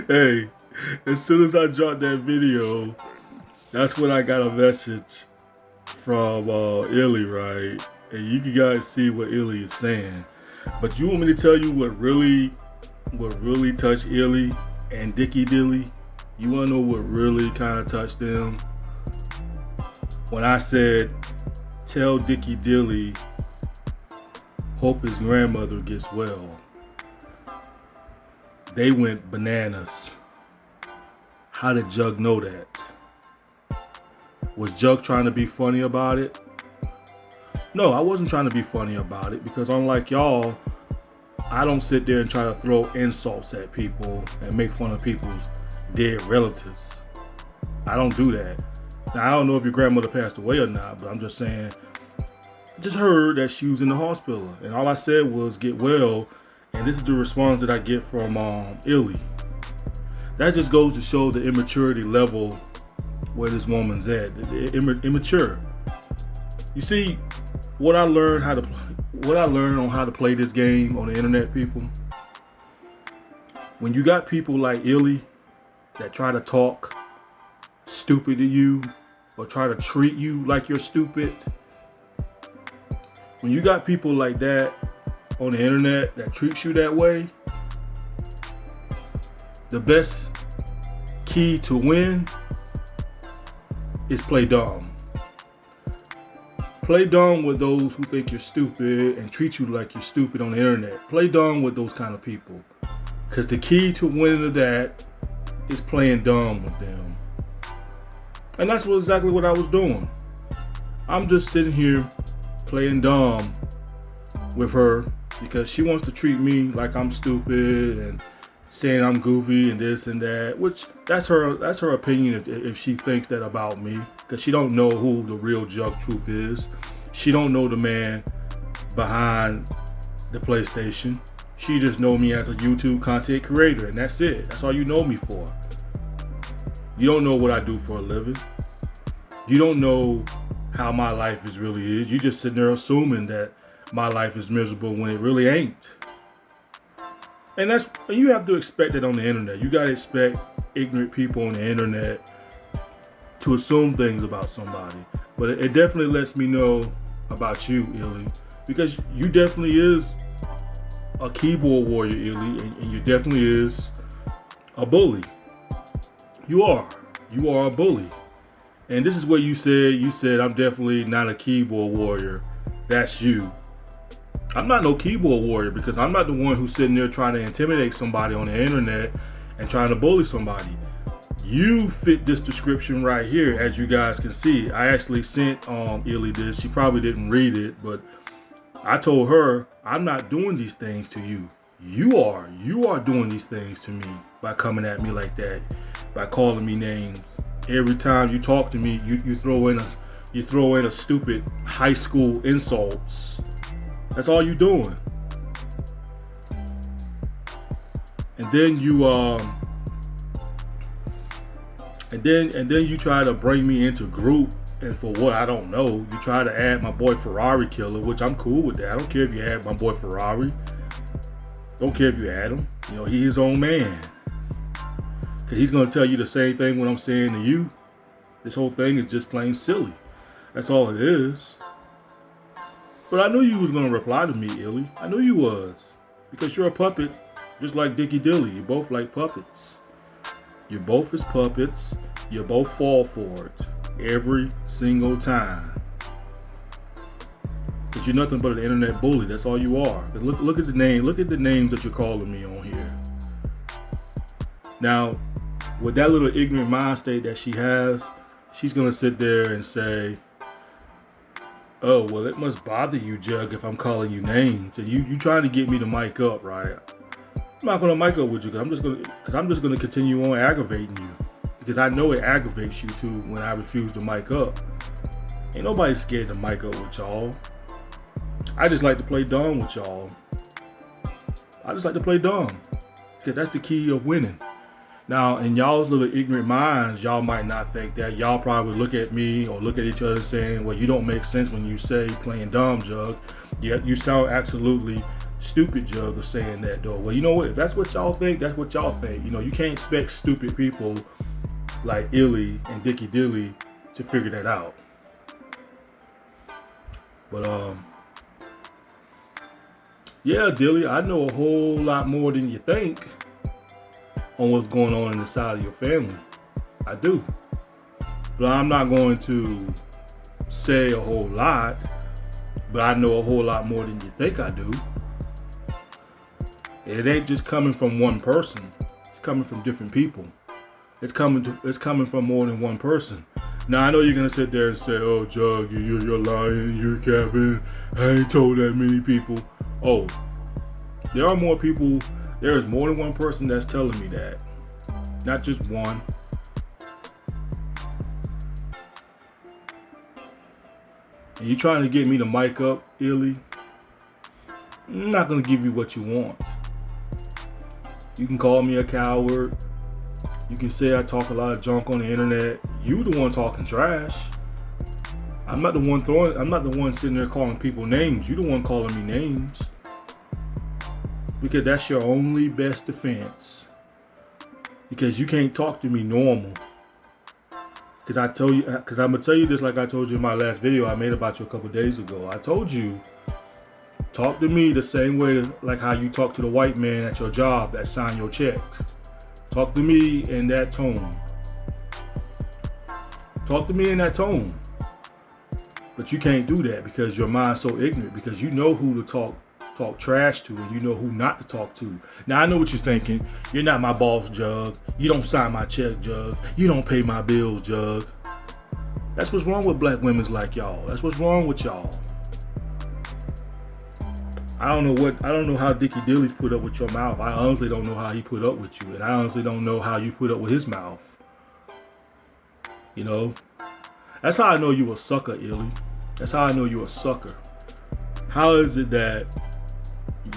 Hey, as soon as I dropped that video, that's when I got a message from Illy, right? And you can guys see what Illy is saying. But you want me to tell you what really touched Illy and Dicky Dilly? You wanna know what really kind of touched them? When I said, tell Dicky Dilly, hope his grandmother gets well. They went bananas. How did Jug know that? Was Jug trying to be funny about it? No, I wasn't trying to be funny about it because unlike y'all, I don't sit there and try to throw insults at people and make fun of people's dead relatives. I don't do that. Now, I don't know if your grandmother passed away or not, but I'm just saying, I just heard that she was in the hospital. And all I said was get well. And this is the response that I get from Illy. That just goes to show the immaturity level where this woman's at. Immature. You see, what I learned on how to play this game on the internet, people. When you got people like Illy that try to talk stupid to you or try to treat you like you're stupid, when you got people like that on the internet that treats you that way, the best key to win is play dumb. Play dumb with those who think you're stupid and treat you like you're stupid on the internet. Play dumb with those kind of people. Because the key to winning to that is playing dumb with them. And that's exactly what I was doing. I'm just sitting here playing dumb with her because she wants to treat me like I'm stupid and saying I'm goofy and this and that, which that's her opinion if she thinks that about me, because she don't know who the real Jug Truth is. She don't know the man behind the PlayStation. She just know me as a YouTube content creator, and that's it. That's all you know me for. You don't know what I do for a living. You don't know how my life really is. You just sitting there assuming that my life is miserable when it really ain't. And you have to expect it on the internet. You gotta expect ignorant people on the internet to assume things about somebody. But it definitely lets me know about you, Illy, because you definitely is a keyboard warrior, Illy, and you definitely is a bully. You are a bully. And this is what you said, I'm definitely not a keyboard warrior. That's you. I'm not no keyboard warrior because I'm not the one who's sitting there trying to intimidate somebody on the internet and trying to bully somebody. You fit this description right here, as you guys can see. I actually sent Illy this. She probably didn't read it, but I told her I'm not doing these things to you. You are doing these things to me by coming at me like that, by calling me names. Every time you talk to me, you throw in a stupid high school insults. That's all you doing. And then you try to bring me into group, and for what I don't know, you try to add my boy Ferrari Killer, which I'm cool with that. I don't care if you add my boy Ferrari. Don't care if you add him. You know, he's his own man. Cause he's gonna tell you the same thing when I'm saying to you. This whole thing is just plain silly. That's all it is. But I knew you was gonna reply to me, Illy. I knew you was. Because you're a puppet, just like Dicky Dilly. You both like puppets. You both is puppets. You both fall for it. Every single time. But you're nothing but an internet bully. That's all you are. Look at the name. Look at the names that you're calling me on here. Now, with that little ignorant mind state that she has, she's gonna sit there and say, oh, well, it must bother you, Jug, if I'm calling you names. And you trying to get me to mic up, right? I'm not gonna mic up with you, because I'm just gonna continue on aggravating you. Because I know it aggravates you too when I refuse to mic up. Ain't nobody scared to mic up with y'all. I just like to play dumb with y'all. I just like to play dumb. Because that's the key of winning. Now, in y'all's little ignorant minds, y'all might not think that. Y'all probably look at me or look at each other saying, well, you don't make sense when you say playing dumb, Jug. Yet you sound absolutely Stupid Jug was saying that though. Well, you know what? If that's what y'all think, that's what y'all think. You know, you can't expect stupid people like Illy and Dickie Dilly to figure that out. But yeah, Dilly, I know a whole lot more than you think on what's going on inside of your family. I do. But I'm not going to say a whole lot, but I know a whole lot more than you think I do. It ain't just coming from one person. It's coming from different people. It's coming from more than one person. Now I know you're gonna sit there and say, "Oh, Jug, you're lying, you're capping. I ain't told that many people." Oh, there are more people. There is more than one person that's telling me that, not just one. And you trying to get me to mic up, Illy? I'm not gonna give you what you want. You can call me a coward. You can say I talk a lot of junk on the internet. You the one talking trash. I'm not the one sitting there calling people names. You the one calling me names. Because that's your only best defense. Because you can't talk to me normal. Because I'm gonna tell you this like I told you in my last video I made about you a couple days ago. I told you, talk to me the same way like how you talk to the white man at your job that sign your checks. Talk to me in that tone. Talk to me in that tone. But you can't do that because your mind's so ignorant, because you know who to talk trash to and you know who not to talk to. Now I know what you're thinking. You're not my boss, Jug. You don't sign my check, Jug. You don't pay my bills, Jug. That's what's wrong with black women like y'all. That's what's wrong with y'all. I don't know how Dickie Dilly's put up with your mouth. I honestly don't know how he put up with you. And I honestly don't know how you put up with his mouth. You know? That's how I know you a sucker, Illy. That's how I know you a sucker. How is it that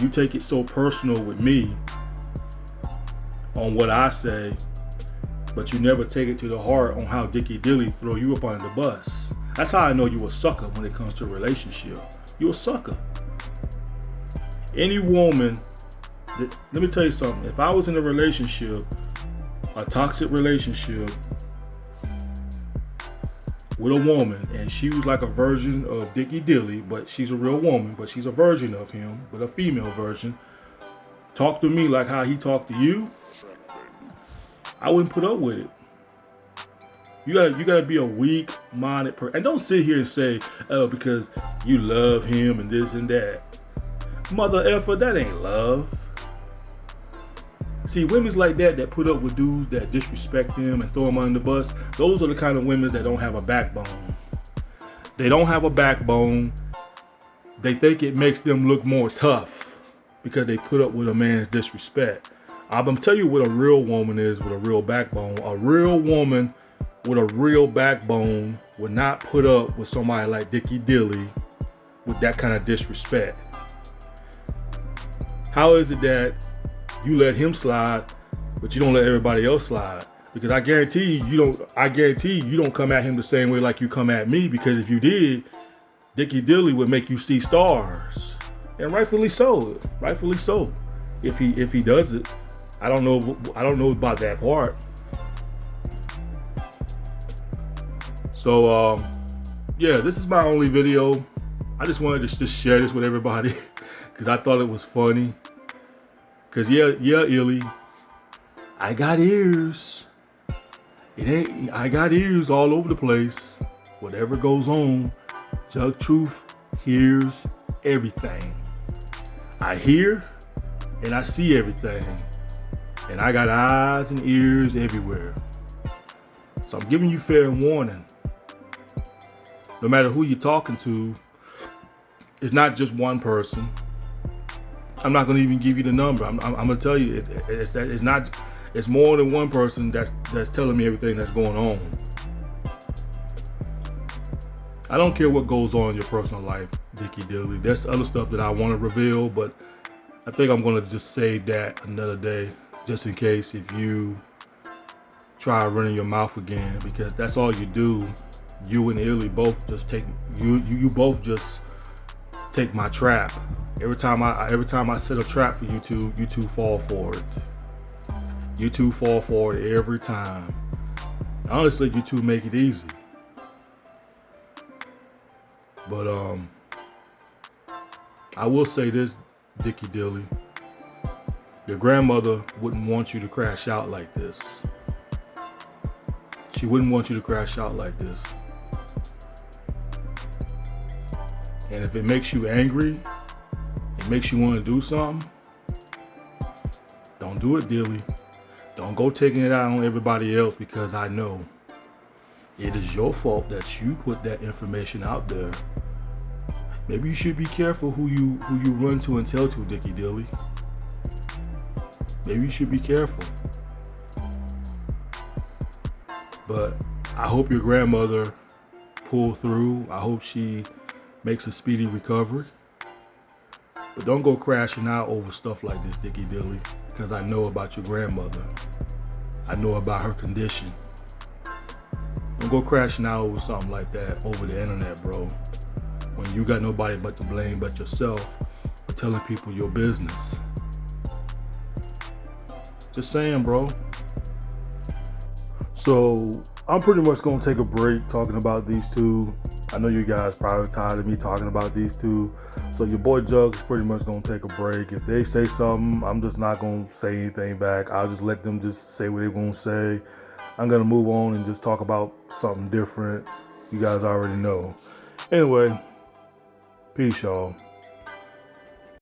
you take it so personal with me on what I say, but you never take it to the heart on how Dickie Dilly throw you up under the bus? That's how I know you a sucker when it comes to a relationship. You a sucker. Any woman, let me tell you something. If I was in a relationship, a toxic relationship with a woman, and she was like a version of Dickie Dilly, but she's a real woman, but she's a version of him, but a female version, talk to me like how he talked to you, I wouldn't put up with it. You gotta be a weak-minded person. And don't sit here and say, oh, because you love him and this and that. Mother effer, that ain't love. See, women's like that put up with dudes that disrespect them and throw them under the bus, those are the kind of women that don't have a backbone. They don't have a backbone. They think it makes them look more tough because they put up with a man's disrespect. I'm gonna tell you what a real woman is with a real backbone. A real woman with a real backbone would not put up with somebody like Dickie Dilly with that kind of disrespect. How is it that you let him slide, but you don't let everybody else slide? Because I guarantee you don't come at him the same way like you come at me, because if you did, Dickie Dilly would make you see stars. And rightfully so. Rightfully so. If he does it. I don't know about that part. So yeah, this is my only video. I just wanted to just share this with everybody because I thought it was funny. Cause yeah, Illy, I got ears. I got ears all over the place. Whatever goes on, Jug Truth hears everything. I hear and I see everything. And I got eyes and ears everywhere. So I'm giving you fair warning. No matter who you're talking to, it's not just one person. I'm not going to even give you the number. I'm going to tell you it's more than one person that's telling me everything that's going on. I don't care what goes on in your personal life, Dickie Dilly. There's other stuff that I want to reveal, but I think I'm going to just save that another day, just in case if you try running your mouth again, because that's all you do. You and Illy both just take you both just take my trap. Every time I set a trap for YouTube, YouTube fall for it. YouTube fall for it every time. Honestly, YouTube make it easy. But I will say this, Dickie Dilly. Your grandmother wouldn't want you to crash out like this. She wouldn't want you to crash out like this. And if it makes you angry, it makes you want to do something, don't do it, Dilly. Don't go taking it out on everybody else, because I know it is your fault that you put that information out there. Maybe you should be careful who you run to and tell to, Dickie Dilly. Maybe you should be careful. But I hope your grandmother pull through. I hope she makes a speedy recovery. But don't go crashing out over stuff like this, Dickie Dilly, because I know about your grandmother. I know about her condition. Don't go crashing out over something like that over the internet, bro. When you got nobody but to blame but yourself for telling people your business. Just saying, bro. So I'm pretty much gonna take a break talking about these two. I know you guys probably tired of me talking about these two. So your boy Jugs pretty much gonna take a break. If they say something, I'm just not gonna say anything back. I'll just let them just say what they're gonna say. I'm gonna move on and just talk about something different. You guys already know. Anyway, peace, y'all.